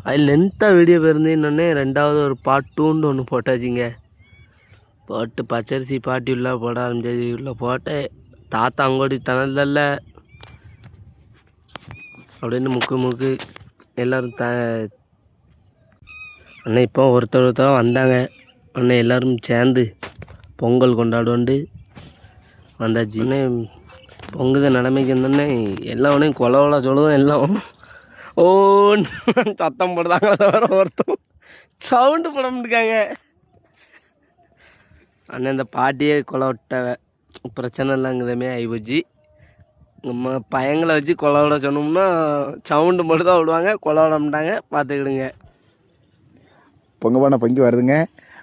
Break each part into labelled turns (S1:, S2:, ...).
S1: அது லென்த்தாக வீடியோ போயிருந்தேன்னொன்னே ரெண்டாவது ஒரு பார்ட் 2ன்னு ஒன்று போட்டாச்சுங்க. போட்டு பச்சரிசி பாட்டி உள்ள போட ஆரம்பிச்சாச்சு. உள்ள போட்டு தாத்தா அங்கோடி தனதில்ல அப்படின்னு முக்கு எல்லோரும் அண்ணன் இப்போ ஒருத்தர் வந்தாங்க. அண்ணன் எல்லோரும் சேர்ந்து பொங்கல் கொண்டாடுவோண்டு வந்தாச்சு. அண்ணன் பொங்குத நிலைமைக்கு இருந்தோடனே எல்லாவனையும் கொலவள சொல்லுவோம். எல்லாம் ஓன்னு சத்தம் போடுதாங்களே தவிர ஒருத்தம் சவுண்டு போட மாட்டாங்க. அண்ணன் இந்த பாட்டியே கொலை விட்ட பிரச்சனை இல்லைங்குதமே ஆகிப்போச்சு. நம்ம பையங்களை வச்சு கொலை விட சொன்னோம்னா சவுண்டு மட்டும் தான் விடுவாங்க, கொலை விட மாட்டாங்க. பார்த்துக்கிடுங்க.
S2: பொங்கப்பானை பொங்கி வருதுங்க.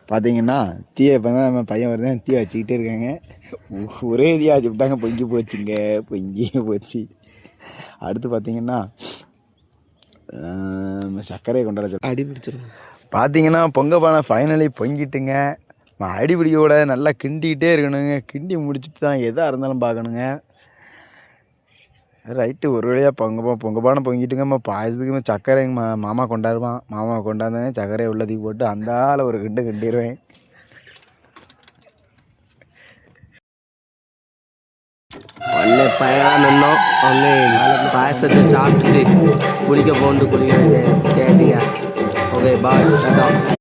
S2: பார்த்தீங்கன்னா தீயை இப்போ தான் நம்ம பையன் வருது, தீயை வச்சுக்கிட்டே இருக்காங்க. ஒரே தீயா வச்சு விட்டாங்க, பொங்கி போச்சுங்க, பொங்கி போச்சு. அடுத்து பார்த்தீங்கன்னா சர்க்கரையை கொண்டாட
S1: அடி பிடிச்சிடும்.
S2: பார்த்தீங்கன்னா பொங்கப்பானை ஃபைனலி பொங்கிட்டுங்க. அடிபிடியோட நல்லா கிண்டிக்கிட்டே இருக்கணுங்க. கிண்டி முடிச்சுட்டு தான் எதாக இருந்தாலும் பார்க்கணுங்க. ரைட்டு, ஒரு வழியாக பொங்கப்பானை பொங்கிட்டுங்க. பாயசத்துக்கு சர்க்கரை எங்கள் மாமா கொண்டாடுவான். மாமா கொண்டாந்தாங்க சர்க்கரையை உள்ளதுக்கு போட்டு அந்த ஆள் ஒரு கிண்டிடுவேன்.
S1: ஒன்னே பையன் நின்னோம். ஒன்னே பாயசத்தை சாப்பிட்டுட்டு குளிக்க போண்டு குளிக்க கேட்டீங்க. Okay bye.